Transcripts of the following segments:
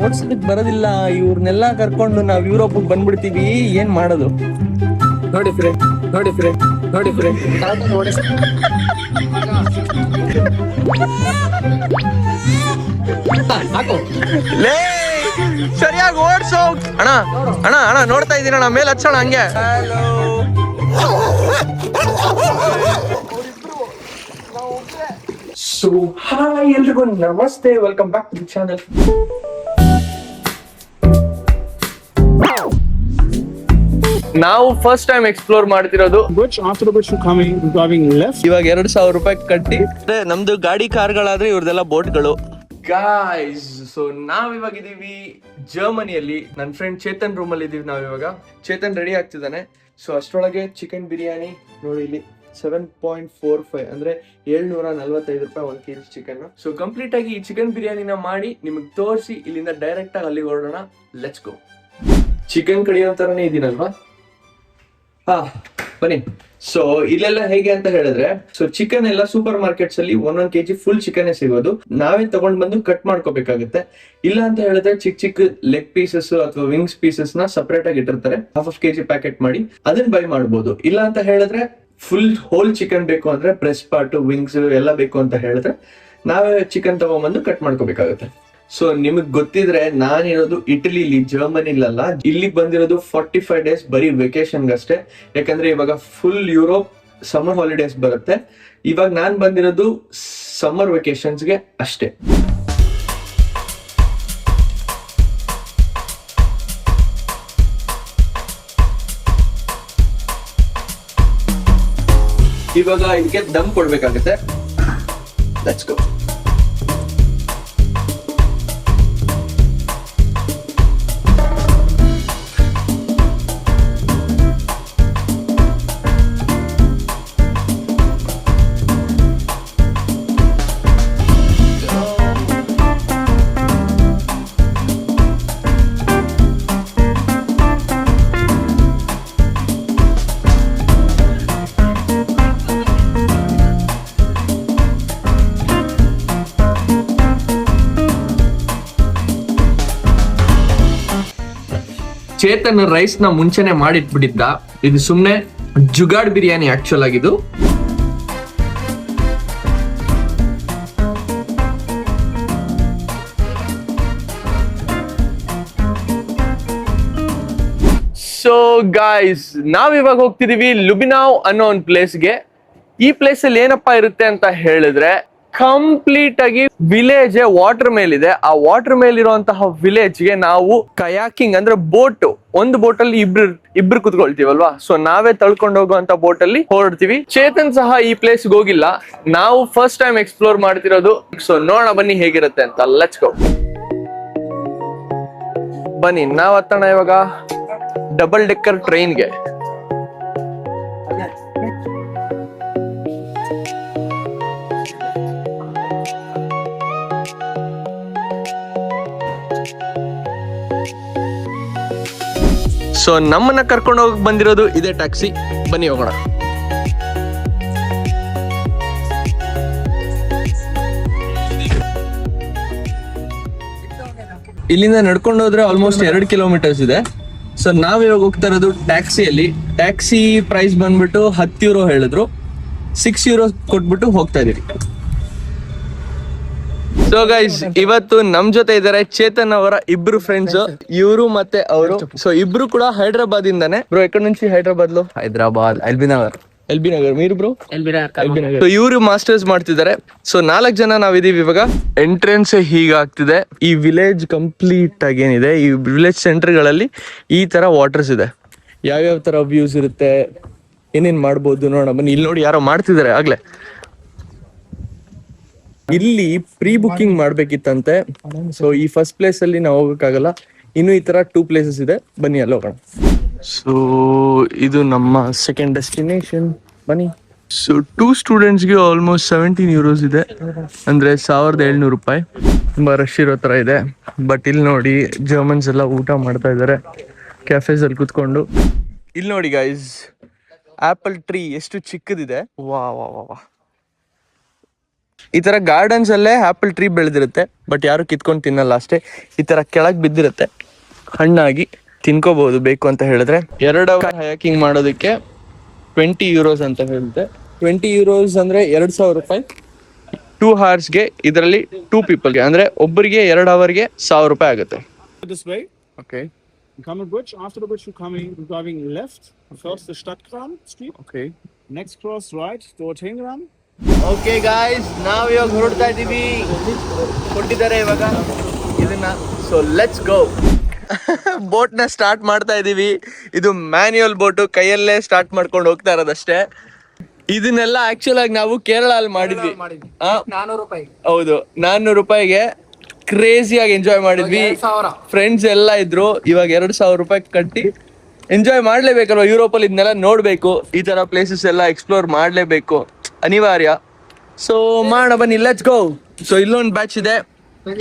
ಓಡ್ಸೋದಕ್ ಬರೋದಿಲ್ಲ. ಇವ್ರನ್ನೆಲ್ಲ ಕರ್ಕೊಂಡು ನಾವ್ ಯುರೋಪ್ ಬಂದ್ಬಿಡ್ತೀವಿ. ಏನ್ ಮಾಡೋದು? ನೋಡಿ ಫ್ರೆಂಡ್, ನೋಡಿ ಫ್ರೆಂಡ್, ನೋಡಿ ಫ್ರೆಂಡ್, ಹಾಕು ಲೇ ಸರಿಯಾಗಿ ಓಡ್ಸೋ ಅಣ್ಣ. ಅಣ್ಣ ಅಣ್ಣ ನೋಡ್ತಾ ಇದೀನ ಅಣ್ಣ, ಮೇಲೆ ಹಚ್ಚೋಣ ಹಂಗೆ. ಸೊ ಹಾಯ್ ಎಲ್ರಿಗೂ ನಮಸ್ತೆ, welcome back to the channel. ನಾವು ಫಸ್ಟ್ ಟೈಮ್ ಎಕ್ಸ್ಪ್ಲೋರ್ ಮಾಡ್ತಿರೋದು. After which you coming driving left. ಇವಾಗ 2,000 ರೂಪಾಯಿ ಕಟ್ಟಿ, ನಮ್ದು ಗಾಡಿ ಕಾರ್ಗಳಾದ್ರೆ ಇವ್ರದೆಲ್ಲ ಬೋಟ್ಗಳು. ಗಾಯ್ಸ್, ಸೊ ನಾವ್ ಇವಾಗ ಇದೀವಿ ಜರ್ಮನಿಯಲ್ಲಿ. ನನ್ನ ಫ್ರೆಂಡ್ ಚೇತನ್ ರೂಮ್ ಅಲ್ಲಿ ಇದೀವಿ ನಾವ್ ಇವಾಗ. ಚೇತನ್ ರೆಡಿ ಆಗ್ತಿದ್ದಾನೆ. ಸೊ ಅಷ್ಟರೊಳಗೆ ಚಿಕನ್ ಬಿರಿಯಾನಿ ನೋಡಿ ಇಲ್ಲಿ 7.45 ಅಂದ್ರೆ 745 ರೂಪಾಯಿ 1 kg ಚಿಕನ್. ಸೊ ಕಂಪ್ಲೀಟ್ ಆಗಿ ಈ ಚಿಕನ್ ಬಿರಿಯಾನಿನ ಮಾಡಿ ನಿಮಗೆ ತೋರಿಸಿ ಇಲ್ಲಿಂದ ಡೈರೆಕ್ಟ್ ಆಗಿ ಅಲ್ಲಿಗೆ ಹೊರಡೋಣ. Let's go. ಚಿಕನ್ ಕಡಿಯೋ ತರನೇ ಇದೀನಲ್ವಾ? ಹಾ ಬನ್ನಿ. ಸೊ ಇಲ್ಲೆಲ್ಲ ಹೇಗೆ ಅಂತ ಹೇಳಿದ್ರೆ, ಸೊ ಚಿಕನ್ ಎಲ್ಲ ಸೂಪರ್ ಮಾರ್ಕೆಟ್ಸ್ ಅಲ್ಲಿ 1 kg ಫುಲ್ ಚಿಕನ್ ಸಿಗೋದು. ನಾವೇ ತಗೊಂಡ್ ಬಂದು ಕಟ್ ಮಾಡ್ಕೋಬೇಕಾಗುತ್ತೆ. ಇಲ್ಲ ಅಂತ ಹೇಳಿದ್ರೆ ಚಿಕ್ಕ ಚಿಕ್ಕ ಲೆಗ್ ಪೀಸಸ್ ಅಥವಾ ವಿಂಗ್ಸ್ ಪೀಸಸ್ ನ ಸಪರೇಟ್ ಆಗಿ ಇಟ್ಟಿರ್ತಾರೆ. ½ kg ಪ್ಯಾಕೆಟ್ ಮಾಡಿ ಅದನ್ನ ಬೈ ಮಾಡ್ಬೋದು. ಇಲ್ಲ ಅಂತ ಹೇಳಿದ್ರೆ ಫುಲ್ ಹೋಲ್ ಚಿಕನ್ ಬೇಕು ಅಂದ್ರೆ ಬ್ರೆಸ್ಟ್ ಪಾರ್ಟ್, ವಿಂಗ್ಸ್ ಎಲ್ಲ ಬೇಕು ಅಂತ ಹೇಳಿದ್ರೆ ನಾವೇ ಚಿಕನ್ ತಗೊಂಡ್ಬಂದು ಕಟ್ ಮಾಡ್ಕೋಬೇಕಾಗುತ್ತೆ. ಸೊ ನಿಮಗ್ ಗೊತ್ತಿದ್ರೆ ನಾನಿರೋದು ಇಟಲಿಲಿ, ಜರ್ಮನಿಲಲ್ಲ. ಇಲ್ಲಿಗೆ ಬಂದಿರೋದು 45 days ಬರೀ ವೆಕೇಶನ್ ಅಷ್ಟೇ. ಯಾಕಂದ್ರೆ ಇವಾಗ ಫುಲ್ ಯುರೋಪ್ ಸಮ್ಮರ್ ಹಾಲಿಡೇಸ್ ಬರುತ್ತೆ. ಇವಾಗ ನಾನ್ ಬಂದಿರೋದು ಸಮ್ಮರ್ ವೆಕೇಶನ್ಸ್ಗೆ ಅಷ್ಟೇ. ಇವಾಗ ಇದಕ್ಕೆ ದಮ್ ಕೊಡ್ಬೇಕಾಗುತ್ತೆ. Let's go. ಚೇತನ್ ರೈಸ್ ನ ಮುಂಚೆನೆ ಮಾಡಿಟ್ಬಿಟ್ಟಿದ್ದ. ಇದು ಸುಮ್ನೆ ಜುಗಾಡ್ ಬಿರಿಯಾನಿ ಆಕ್ಚುಲ್ ಆಗಿದ್ದು. ಸೊ ಗಾಯ್ಸ್, ನಾವ್ ಇವಾಗ ಹೋಗ್ತಿದೀವಿ ಲುಬಿನಾವ್ ಅನ್ನೋ ಒಂದು ಪ್ಲೇಸ್ಗೆ. ಈ ಪ್ಲೇಸ್ ಅಲ್ಲಿ ಏನಪ್ಪಾ ಇರುತ್ತೆ ಅಂತ ಹೇಳಿದ್ರೆ, ಕಂಪ್ಲೀಟ್ ಆಗಿ ವಿಲೇಜ್ ವಾಟರ್ ಮೇಲಿದೆ. ಆ ವಾಟರ್ ಮೇಲೆ ಇರುವಂತಹ ವಿಲೇಜ್ ಗೆ ನಾವು ಕಯಾಕಿಂಗ್ ಅಂದ್ರೆ ಬೋಟ್, ಒಂದು ಬೋಟ್ ಅಲ್ಲಿ ಇಬ್ರು ಕುತ್ಕೊಳ್ತೀವಲ್ವಾ. ಸೊ ನಾವೇ ತಳ್ಕೊಂಡು ಹೋಗುವಂತ ಬೋಟ್ ಅಲ್ಲಿ ಹೊರಡ್ತೀವಿ. ಚೇತನ್ ಸಹ ಈ ಪ್ಲೇಸ್ ಹೋಗಿಲ್ಲ, ನಾವು ಫಸ್ಟ್ ಟೈಮ್ ಎಕ್ಸ್ಪ್ಲೋರ್ ಮಾಡ್ತಿರೋದು. ಸೊ ನೋಡೋಣ ಬನ್ನಿ ಹೇಗಿರುತ್ತೆ ಅಂತ. Let's go. ಬನ್ನಿ ನಾವ್ ಹತ್ತೋಣ ಇವಾಗ ಡಬಲ್ ಡೆಕ್ಕರ್ ಟ್ರೈನ್ಗೆ. ಸೊ ನಮ್ಮನ್ನ ಕರ್ಕೊಂಡು ಹೋಗಕ್ ಬಂದಿರೋದು ಇದೇ ಟ್ಯಾಕ್ಸಿ. ಬನ್ನಿ ಹೋಗೋಣ. ಇಲ್ಲಿಂದ ನಡ್ಕೊಂಡು ಹೋದ್ರೆ ಆಲ್ಮೋಸ್ಟ್ 2 ಕಿಲೋಮೀಟರ್ಸ್ ಇದೆ. ಸೊ ನಾವ್ ಇವಾಗ ಹೋಗ್ತಾ ಇರೋದು ಟ್ಯಾಕ್ಸಿಯಲ್ಲಿ. ಟ್ಯಾಕ್ಸಿ ಪ್ರೈಸ್ ಬಂದ್ಬಿಟ್ಟು 10 euro ಹೇಳಿದ್ರು. 6 euro ಕೊಟ್ಬಿಟ್ಟು ಹೋಗ್ತಾ ಇದೀವಿ. ಸೊ ಗೈಸ್, ಇವತ್ತು ನಮ್ ಜೊತೆ ಇದಾರೆ ಚೇತನ್ ಅವರ ಇಬ್ರು ಫ್ರೆಂಡ್ಸ್, ಇವರು ಮತ್ತೆ ಅವರು. ಸೊ ಇಬ್ರು ಕೂಡ ಹೈದರಾಬಾದ್ ಇಂದಾನೆ. ಬ್ರೋ ಎక్కడ నుంచి? ಹೈದರಾಬಾದ್ ಹೈದರಾಬಾದ್ ಎಲ್ಬಿ ನಗರ್. మీరు ಬ್ರೋ? ಸೊ ಇವರು ಮಾಸ್ಟರ್ಸ್ ಮಾಡ್ತಿದ್ದಾರೆ. ಸೊ 4 ಜನ ನಾವಿದೀವಿ ಇವಾಗ. ಎಂಟ್ರೆನ್ಸ್ ಹೀಗಾಗ್ತಿದೆ. ಈ ವಿಲೇಜ್ ಕಂಪ್ಲೀಟ್ ಆಗಿ ಏನಿದೆ, ಈ ವಿಲೇಜ್ ಸೆಂಟರ್ ಗಳಲ್ಲಿ ಈ ತರ ವಾಟರ್ಸ್ ಇದೆ. ಯಾವ್ಯಾವ ತರ ವ್ಯೂಸ್ ಇರುತ್ತೆ, ಏನೇನ್ ಮಾಡ್ಬೋದು ನೋಡೋಣ ಬನ್ನಿ. ಇಲ್ಲಿ ನೋಡಿ ಯಾರೋ ಮಾಡ್ತಿದ್ದಾರೆ ಆಗ್ಲೇ. ಇಲ್ಲಿ ಪ್ರೀ ಬುಕಿಂಗ್ ಮಾಡ್ಬೇಕಿತ್ತಂತೆ. ಸೊ ಈ ಫಸ್ಟ್ ಪ್ಲೇಸ್ ಅಲ್ಲಿ ನಾವು ಹೋಗಕ್ಕಾಗಲ್ಲ. ಇನ್ನು ಈ ತರ 2 ಪ್ಲೇಸಸ್ ಇದೆ. ಬನ್ನಿ ಅಲ್ಲಿ ಹೋಗೋಣ. ಸೊ ಇದು ನಮ್ಮ ಸೆಕೆಂಡ್ ಡೆಸ್ಟಿನೇಷನ್. ಬನ್ನಿ. ಸೊ 2 ಸ್ಟೂಡೆಂಟ್ಸ್ಗೆ ಆಲ್ಮೋಸ್ಟ್ 17 euros ಇದೆ, ಅಂದ್ರೆ 1700 ರೂಪಾಯಿ. ತುಂಬಾ ರಶ್ ಇರೋ ತರ ಇದೆ. ಬಟ್ ಇಲ್ಲಿ ನೋಡಿ ಜರ್ಮನ್ಸ್ ಎಲ್ಲ ಊಟ ಮಾಡ್ತಾ ಇದಾರೆ ಕ್ಯಾಫೇಸ್ ಅಲ್ಲಿ ಕುತ್ಕೊಂಡು. ಇಲ್ಲಿ ನೋಡಿ ಗೈಸ್, ಆಪಲ್ ಟ್ರೀ ಎಷ್ಟು ಚಿಕ್ಕದಿದೆ. ವಾ ವಾ ವಾ ವಾ. ಈ ತರ ಗಾರ್ಡನ್ಸ್ ಅಲ್ಲೇ ಆಪಲ್ ಟ್ರೀ ಬೆಳೆದಿರುತ್ತೆ, ಬಟ್ ಯಾರು ಕಿತ್ಕೊಂಡು ತಿನ್ನಲ್ಲ ಅಷ್ಟೇ. ಈ ತರ ಕೆಳಗ್ ಬಿದ್ದಿರುತ್ತೆ, ಹಣ್ಣಾಗಿ ತಿನ್ಕೋಬಹುದು ಬೇಕು ಅಂತ ಹೇಳಿದ್ರೆ. 2 ಅವರ್ ಹೈಕಿಂಗ್ ಮಾಡೋದಕ್ಕೆ 20 euros ಅಂತ ಹೇಳುತ್ತೆ. 20 euros ಅಂದ್ರೆ 2,000 ರೂಪಾಯಿ. 2 hours ಇದರಲ್ಲಿ 2 ಪೀಪಲ್ಗೆ ಅಂದ್ರೆ ಒಬ್ಬರಿಗೆ 2 ಅವರ್ಗೆ 1,000 ರೂಪಾಯಿ ಆಗುತ್ತೆ. This way. Okay You come a bridge. After the bridge, you're driving left. First the Stadtkram Street. Okay Next cross right, Dorthingram. Okay guys, ನಾವ್ ಇವಾಗ ಹೊರಡ್ತಾ ಇದೀವಿ. ಕೊಟ್ಟಿದ್ದಾರೆ ಇವಾಗ ಇದನ್ನ, ಸೊ ಲೆಟ್ಸ್ ಗೋ. ಬೋಟ್ ನ ಸ್ಟಾರ್ಟ್ ಮಾಡ್ತಾ ಇದೀವಿ. ಇದು ಮ್ಯಾನ್ಯುಯಲ್ ಬೋಟು, ಕೈಯಲ್ಲೇ ಸ್ಟಾರ್ಟ್ ಮಾಡ್ಕೊಂಡು ಹೋಗ್ತಾ ಇರೋದಷ್ಟೇ. ಇದನ್ನೆಲ್ಲ ಆಕ್ಚುಲ್ ಆಗಿ ನಾವು ಕೇರಳ ಅಲ್ಲಿ ಮಾಡಿದ್ವಿ. 400 ರೂಪಾಯಿ. ಹೌದು, 400 ರೂಪಾಯಿಗೆ ಕ್ರೇಜಿಯಾಗಿ ಎಂಜಾಯ್ ಮಾಡಿದ್ವಿ. ಫ್ರೆಂಡ್ಸ್ ಎಲ್ಲ ಇದ್ರು. ಇವಾಗ 2,000 ರೂಪಾಯಿ ಕಟ್ಟಿ ಎಂಜಾಯ್ ಮಾಡ್ಲೇಬೇಕಲ್ವಾ? ಯುರೋಪಲ್ಲಿ ಇದನ್ನೆಲ್ಲ ನೋಡ್ಬೇಕು, ಈ ತರ ಪ್ಲೇಸಸ್ ಎಲ್ಲ ಎಕ್ಸ್ಪ್ಲೋರ್ ಮಾಡ್ಲೇಬೇಕು, ಅನಿವಾರ್ಯ. ಸೊ ಮಾಡ ಬನ್ನಿ, ಲೆಟ್ಸ್ ಗೋ. ಸೊ ಇಲ್ಲೊಂದು ಬ್ಯಾಚ್ ಇದೆ,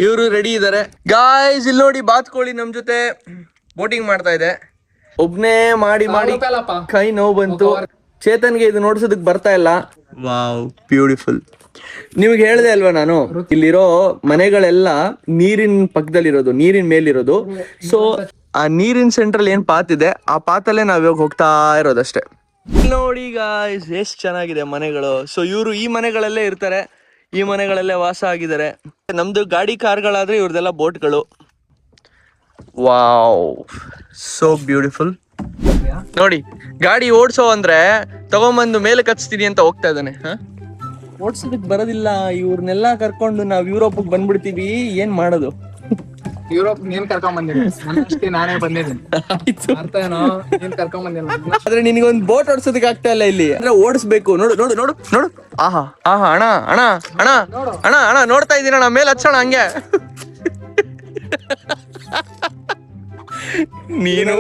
ಇವರು ರೆಡಿ ಇದಾರೆ. ಗಾಯ್ಸ್ ಇಲ್ಲಿ ನೋಡಿ, ಬಾತ್ಕೋಳಿ ನಮ್ ಜೊತೆ ಬೋಟಿಂಗ್ ಮಾಡ್ತಾ ಇದೆ. ಒಬ್ನೇ ಮಾಡಿ ಮಾಡಿ ಕೈ ನೋವು ಬಂತು. ಚೇತನ್ಗೆ ಇದು ನೋಡ್ಸೋದಕ್ ಬರ್ತಾ ಇಲ್ಲ. Wow, beautiful. ನಿಮ್ಗೆ ಹೇಳ್ದೆ ಅಲ್ವಾ ನಾನು, ಇಲ್ಲಿರೋ ಮನೆಗಳೆಲ್ಲ ನೀರಿನ ಪಕ್ಕದಲ್ಲಿರೋದು, ನೀರಿನ ಮೇಲಿರೋದು. ಸೊ ಆ ನೀರಿನ ಸೆಂಟ್ರಲ್ ಏನ್ ಪಾತ್ ಇದೆ, ಆ ಪಾತಲ್ಲೇ ನಾವ್ ಇವಾಗ ಹೋಗ್ತಾ ಇರೋದಷ್ಟೇ. ನೋಡಿ ಗಾಯ್ಸ್, ಎಷ್ಟ್ ಚೆನ್ನಾಗಿದೆ ಮನೆಗಳು. ಸೊ ಇವರು ಈ ಮನೆಗಳಲ್ಲೇ ಇರ್ತಾರೆ, ಈ ಮನೆಗಳಲ್ಲೇ ವಾಸ ಆಗಿದ್ದಾರೆ. ನಮ್ದು ಗಾಡಿ ಕಾರ್ಗಳಾದ್ರೆ ಇವ್ರದೆಲ್ಲ ಬೋಟ್ಗಳು. Wow, so beautiful. ನೋಡಿ, ಗಾಡಿ ಓಡ್ಸೋ ಅಂದ್ರೆ ತಗೊಂಬಂದು ಮೇಲೆ ಕಚ್ತೀನಿ ಅಂತ ಹೋಗ್ತಾ ಇದ್ದಾನೆ. ಓಡ್ಸೋದಕ್ ಬರೋದಿಲ್ಲ. ಇವ್ರನ್ನೆಲ್ಲ ಕರ್ಕೊಂಡು ನಾವ್ ಯುರೋಪ್ ಬಂದ್ಬಿಡ್ತೀವಿ, ಏನ್ ಮಾಡೋದು? ಯುರೋಪ್ ನೀನ್ ಕರ್ಕೊಂಡ್ ಬಂದಿಲ್ಲ, ಅಷ್ಟೇ ನಾನೇ ಬಂದಿದ್ದೀನಿ. ಅರ್ಥ ಏನೋ, ನೀನ್ ಕರ್ಕೊಂಡ್ ಬಂದಿಲ್ಲ. ಆದ್ರೆ ನಿನಗೊಂದು ಬೋಟ್ ಓಡಿಸೋದಕ್ಕೆ ಆಗ್ತಾ ಇಲ್ಲ ಇಲ್ಲಿ. ಅಂದ್ರೆ ಓಡಿಸ್ಬೇಕು. ನೋಡು ನೋಡು ನೋಡು ನೋಡು. ಆಹಾ ಆಹಾ, ಅಣ್ಣ ಅಣ್ಣ ಅಣ್ಣ ಅಣ್ಣ ಅಣ್ಣ, ನೋಡ್ತಾ ಇದೀನಿ ಅಣ್ಣ, ಮೇಲೆ ಹಚ್ಚೋಣ ಹಂಗೆ. ನೀನು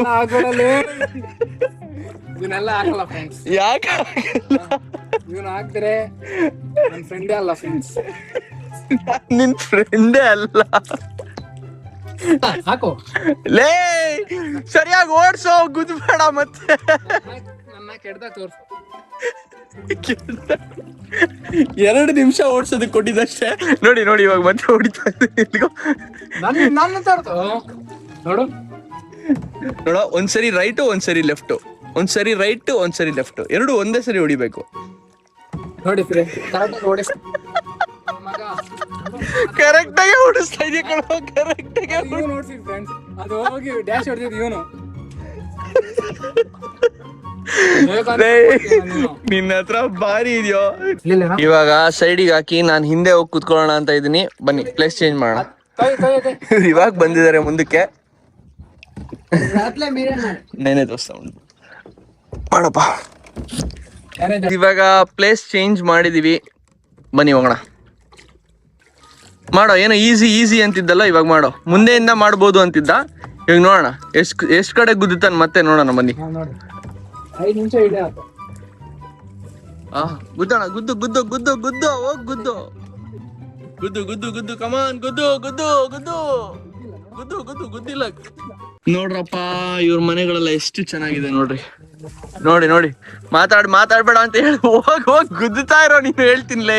ಇವನ್ನೆಲ್ಲ ಹಾಕಲ್ಲ ಫ್ರೆಂಡ್ಸ್. ಯಾಕೆ ಇವನ್ ಹಾಕ್ತಾರೆ, ನನ್ ಫ್ರೆಂಡೇ ಅಲ್ಲ ಫ್ರೆಂಡ್ಸ್. ನಿನ್ ಫ್ರೆಂಡೇ ಅಲ್ಲ. ಹಾಕು, ಲೇ ಸರಿಯಾಗಿ ಓಡ್ಸೋ, ಗುದ್ಬೇಡ ಮತ್ತೆ. ನನ್ನ ಕೆಡ್ದ ತೋರ್ಸು. 2 ನಿಮಿಷ ಓಡ್ಸೋದಕ್ಕೆ ಕೊಟ್ಟಿದ್ದಷ್ಟೇ. ನೋಡಿ ನೋಡಿ, ಇವಾಗ ಮತ್ತೆ ಹೊಡಿತಾ ಇದ್ದೀನಿ. ನನ್ನ ತೋರ್ಸು. ನೋಡು ನೋಡ, ಒಂದ್ಸರಿ ರೈಟು, ಒಂದ್ಸರಿ ಲೆಫ್ಟು, ಒಂದ್ಸರಿ ರೈಟ್, ಒಂದ್ಸರಿ ಲೆಫ್ಟ್, ಎರಡು ಒಂದೇ ಸರಿ ಹೊಡಿಬೇಕು. ನೋಡಿ ಫ್ರೆಂಡ್, ಕರೆಕ್ಟ್ ಓಡಿಸ್ ಮಗ. ಕರೆಕ್ಟ್ ಆಗಿ ಓಡಿಸ್ತಾ ಇದೆಯಾ ಕಣೋ, ಕರೆಕ್ಟ್ ಆಗಿ. ಇವನು ನೋಡ್ಸಿ ಫ್ರೆಂಡ್ಸ್, ಅದು ಹೋಗಿ ಡ್ಯಾಶ್ ಹೊಡೆದಿದ್ದು ಇವನು. ನಿನ್ನ ಹತ್ರ ಬಾರಿ ಇದೆಯೋ. ಇವಾಗ ಸೈಡಿಗೆ ಹಾಕಿ ನಾನು ಹಿಂದೆ ಹೋಗಿ ಕುತ್ಕೊಳ್ಳೋಣ ಅಂತ ಇದೀನಿ. ಬನ್ನಿ, ಪ್ಲೇಸ್ ಚೇಂಜ್ ಮಾಡೋಣ. ಇವಾಗ ಬಂದಿದ್ದಾರೆ ಮುಂದಕ್ಕೆ. ನೇನೆ ದೋಸ್ತ ಮಾಡಪ್ಪ. ಇವಾಗ ಪ್ಲೇಸ್ ಚೇಂಜ್ ಮಾಡಿದೀವಿ, ಬನ್ನಿ ಹೋಗೋಣ. ಮಾಡೋ, ಏನೋ ಈಸಿ ಈಸಿ ಅಂತಿದ್ದಲ್ಲ, ಇವಾಗ ಮಾಡೋ. ಮುಂದೆಯಿಂದ ಮಾಡ್ಬೋದು ಅಂತಿದ್ದ, ಇವಾಗ ನೋಡೋಣ ಎಷ್ಟ್ ಕಡೆ ಗುದ್ದುತ್ತಾನ ಮತ್ತೆ ನೋಡೋಣ. ಬನ್ನಿ, 5 ನಿಮಿಷ ಇದೆ. ಗುದ್ದೋಣ. ಗುದ್ದು ಗುದ್ದು ಗುದ್ದು ಗುದ್ದು, ಹೋಗ್ ಗುದ್ದು ಗುದ್ದು ಗುದ್ದು ಗುದ್ದು, ಕಮಾನ್ ಗುದ್ದು ಗುದ್ದು ಗುದ್ದು ಗುದ್ದು ಗುದ್ದು. ಗುದ್ದಿಲ್ಲ ನೋಡ್ರಪ್ಪ, ಇವ್ರ ಮನೆಗಳೆಲ್ಲ ಎಷ್ಟು ಚೆನ್ನಾಗಿದೆ ನೋಡ್ರಿ. ನೋಡಿ ನೋಡಿ, ಮಾತಾಡ್ಬೇಡ ಅಂತ ಹೇಳಿ ಹೋಗ್ ಗುದ್ದುತ್ತಾ ಇರೋ. ನೀನು ಹೇಳ್ತೀನಿಲೇ,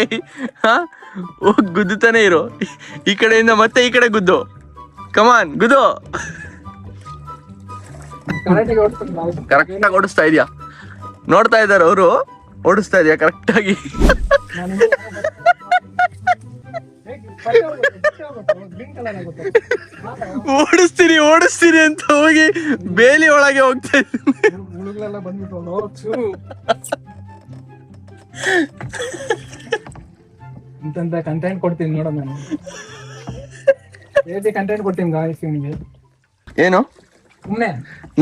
ಹೋಗ್ ಗುದ್ದುತ್ತಾನೆ ಇರೋ. ಈ ಕಡೆಯಿಂದ ಮತ್ತೆ ಈ ಕಡೆ ಗುದ್ದು, ಕಮಾನ್ ಗುದ್ದು. ಕರೆಕ್ಟಾಗಿ ಓಡಿಸ್ತಾ ಇದೀಯಾ? ನೋಡ್ತಾ ಇದಾರೆ ಅವರು, ಓಡಿಸ್ತಾ ಇದೀಯಾ ಕರೆಕ್ಟಾಗಿ? ಓಡಿಸ್ತೀನಿ ಅಂತ ಹೋಗಿ ಬೇಲಿ ಒಳಗೆ ಹೋಗ್ತಾ ಇದ್ದೀನಿ. ಕಂಟೆಂಟ್ ಕೊಡ್ತೀನಿ ನೋಡ, ನಾನು ಕಂಟೆಂಟ್ ಕೊಡ್ತೀನಿ ಗಾಯ್ಸ್ ನಿಮಗೆ. ಏನು ಸುಮ್ಮನೆ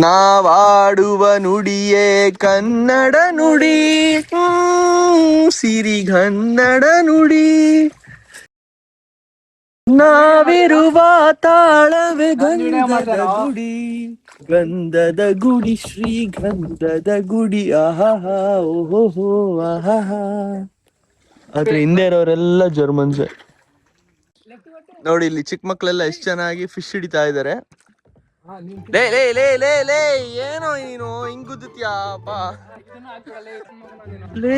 ನಾವಾಡುವ ನುಡಿಯೇ ಕನ್ನಡ ನುಡಿ, ಸಿರಿಗನ್ನಡ ನುಡಿ. ನಾವಿರುವ ತಾಳವೇ ಗಂಧದ ಗುಡಿ, ಗಂಧದ ಗುಡಿ, ಶ್ರೀಗಂಧದ ಗುಡಿ. ಆಹಾ ಓಹೋ ಆಹಾ. ಆದ್ರೆ ಹಿಂದೆ ಇರೋರೆಲ್ಲ ಜರ್ಮನ್ಸ್. ನೋಡಿ ಇಲ್ಲಿ ಚಿಕ್ಕ ಮಕ್ಳೆಲ್ಲ ಎಷ್ಟು ಚೆನ್ನಾಗಿ ಫಿಶ್ ಹಿಡಿತಾ ಇದಾರೆ. ಲೇ ಲೇ ಲೇ ಲೇ ಲೇ ಏನೋ ನೀನು ಹಿಂಗ್ ಗುದ್ದುತ್ಯಾಪ ಲೇ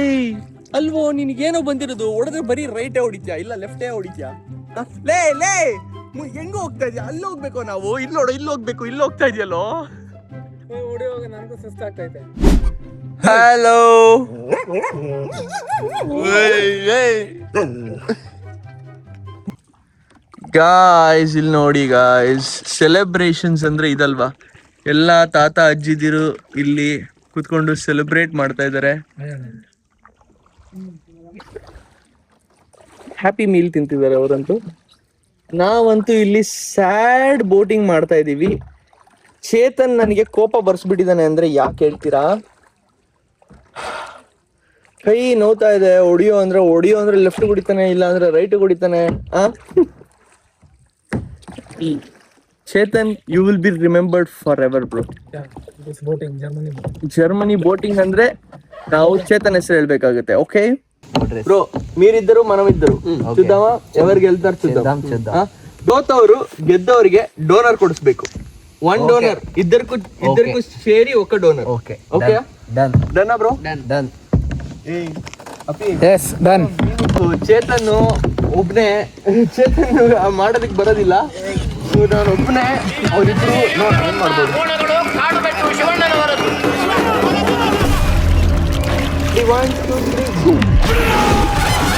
ಅಲ್ವೋ ನಿನಗೇನೋ ಬಂದಿರೋದು ಹೊಡೆದ್ರೆ ಬರೀ ರೈಟೇ ಹೊಡಿತ್ಯಾ ಇಲ್ಲ ಲೆಫ್ಟೇ ಹೊಡಿತ್ಯಾ ಲೇ ಲೇ ಹೆಂಗ ಹೋಗ್ತಾ ಇದೀಯ ಅಲ್ಲಿ ಹೋಗ್ಬೇಕು ನಾವು ಇಲ್ಲಿ ನೋಡು ಇಲ್ಲಿ ಹೋಗ್ಬೇಕು ಇಲ್ಲಿ ಹೋಗ್ತಾ ಇದೆಯಲ್ಲೋ ನನಗೂ ಸುಸ್ತಾಗ್ತೈತೆ. ಹಲೋ ಗಾಯ್ಸ್ ಇಲ್ಲಿ ನೋಡಿ ಗಾಯ್ಸ್ ಸೆಲೆಬ್ರೇಷನ್ಸ್ ಅಂದ್ರೆ ಇದಲ್ವಾ ಎಲ್ಲ ತಾತ ಅಜ್ಜಿದಿರು ಇಲ್ಲಿ ಕುತ್ಕೊಂಡು ಸೆಲೆಬ್ರೇಟ್ ಮಾಡ್ತಾ ಇದ್ದಾರೆ ಹ್ಯಾಪಿ ಮೀಲ್ ತಿಂತಿದ್ದಾರೆ ಅವರಂತೂ ನಾವಂತೂ ಇಲ್ಲಿ ಸ್ಯಾಡ್ ಬೋಟಿಂಗ್ ಮಾಡ್ತಾ ಇದೀವಿ ಚೇತನ್ ನನಗೆ ಕೋಪ ಬರ್ಸ್ಬಿಟ್ಟಿದ್ದಾನೆ ಅಂದ್ರೆ ಯಾಕೆ ಹೇಳ್ತೀರಾ ಕೈ ನೋವ್ತಾ ಇದೆ ಹೊಡಿಯೋ ಅಂದ್ರೆ ಲೆಫ್ಟ್ ಹೊಡಿತಾನೆ ಇಲ್ಲ ಅಂದ್ರೆ ರೈಟ್ ಹೊಡಿತಾನೆ Chetan you will be remembered forever bro Germany boating ಅಂದ್ರೆ ನಾವು ಚೇತನ್ ಹೆಸರು ಹೇಳ್ಬೇಕಾಗುತ್ತೆ ಓಕೆ ಬ್ರೋ ಮೀರಿದ್ದರು ಮನವಿದ್ದರು ಚುದ್ದವ ಎವರ್ ಗೆಲ್ತಾರ ಚುದ್ದವ ಸೋತವರು ಗೆದ್ದವರಿಗೆ ಡೋನರ್ ಕೊಡಿಸ್ಬೇಕು ಒನ್ ಡೋನರ್ ಇದ್ದರ್ಕು ಸೇರಿ ಒಕ್ಕ doner okay okay done bro done. ಅಪ್ಪಿ ಎಸ್ ಡನ್. ಚೇತನ್ ಒಬ್ನೇ ಚೇತನ್ ಮಾಡೋದಕ್ಕೆ ಬರೋದಿಲ್ಲ ನಾನು ಒಬ್ನೇ ಅವ್ರಿಬ್ರು ಏನ್ ಮಾಡ್ಬೋದು One, two, three, go.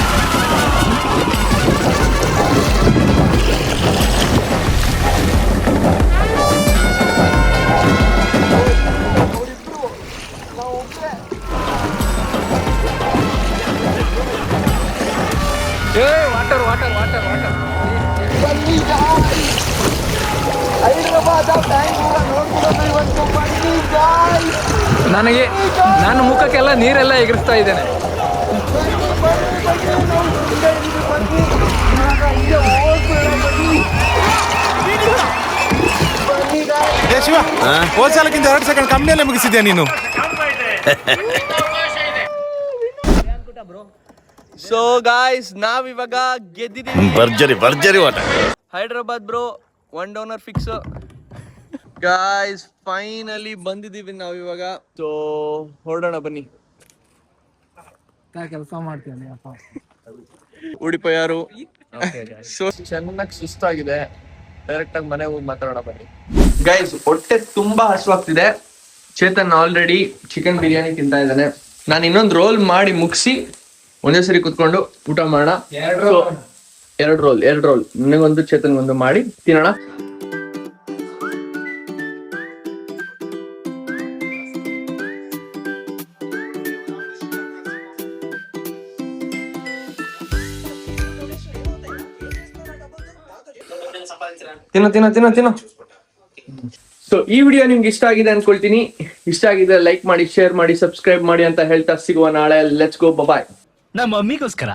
ನಾನು ಮುಖಕ್ಕೆಲ್ಲ ನೀರೆಲ್ಲ ಎಗರಿಸ್ತಾ ಇದ್ದೇನೆ. ಶಿವ ಹೋದ ಸಾಲಕ್ಕಿಂತ 2 ಸೆಕೆಂಡ್ ಕಮ್ಮಿಯಲ್ಲೇ ಮುಗಿಸಿದ್ಯಾ ನೀನು. ಸೊ ಗಾಯ್ಸ್ ನಾವಿವಾಗ ಗೆದ್ದಿದ್ದೀವಿ ಭರ್ಜರಿ ಆಟ. Hyderabad bro one donor fix guys finally ಬಂದಿದ್ದೀವಿ ನಾವಿವಾಗ ಸೊ ಹೊರಡೋಣ ಬನ್ನಿ ಕೆಲಸ ಮಾಡ್ತೀನಿ ಉಡಿಪಯಾರು ಸೊ ಚೆನ್ನಾಗಿ ಸುಸ್ತಾಗಿದೆ ಡೈರೆಕ್ಟ್ ಆಗಿ ಮನೆಗೆ ಹೋಗಿ ಮಾತಾಡೋಣ ಬನ್ನಿ ಗೈಸ್ ಹೊಟ್ಟೆ ತುಂಬಾ ಹಸುವಾಗ್ತಿದೆ ಚೇತನ್ ಆಲ್ರೆಡಿ ಚಿಕನ್ ಬಿರಿಯಾನಿ ತಿಂತಾ ಇದ್ದಾನೆ ನಾನು ಇನ್ನೊಂದು ರೋಲ್ ಮಾಡಿ ಮುಗಿಸಿ ಒಂದೇ ಸರಿ ಕುತ್ಕೊಂಡು ಊಟ ಮಾಡೋಣ ಎರಡು ರೋಲ್ ನನಗೊಂದು ಚೇತನ್ಗೊಂದು ಮಾಡಿ ತಿನ್ನೋಣ ತಿನ್ನೋ ಸೊ ಈ ವಿಡಿಯೋ ನಿಮ್ಗೆ ಇಷ್ಟ ಆಗಿದೆ ಅನ್ಕೊಳ್ತೀನಿ ಇಷ್ಟ ಆಗಿದೆ ಲೈಕ್ ಮಾಡಿ ಶೇರ್ ಮಾಡಿ ಸಬ್ಸ್ಕ್ರೈಬ್ ಮಾಡಿ ಅಂತ ಹೇಳ್ತಾ ಸಿಗುವ ನಾಳೆ ಲೆಟ್ಸ್ ಗೋ ಬಾಯ್ ನಮ್ಮ ಮಮ್ಮಿಗೋಸ್ಕರ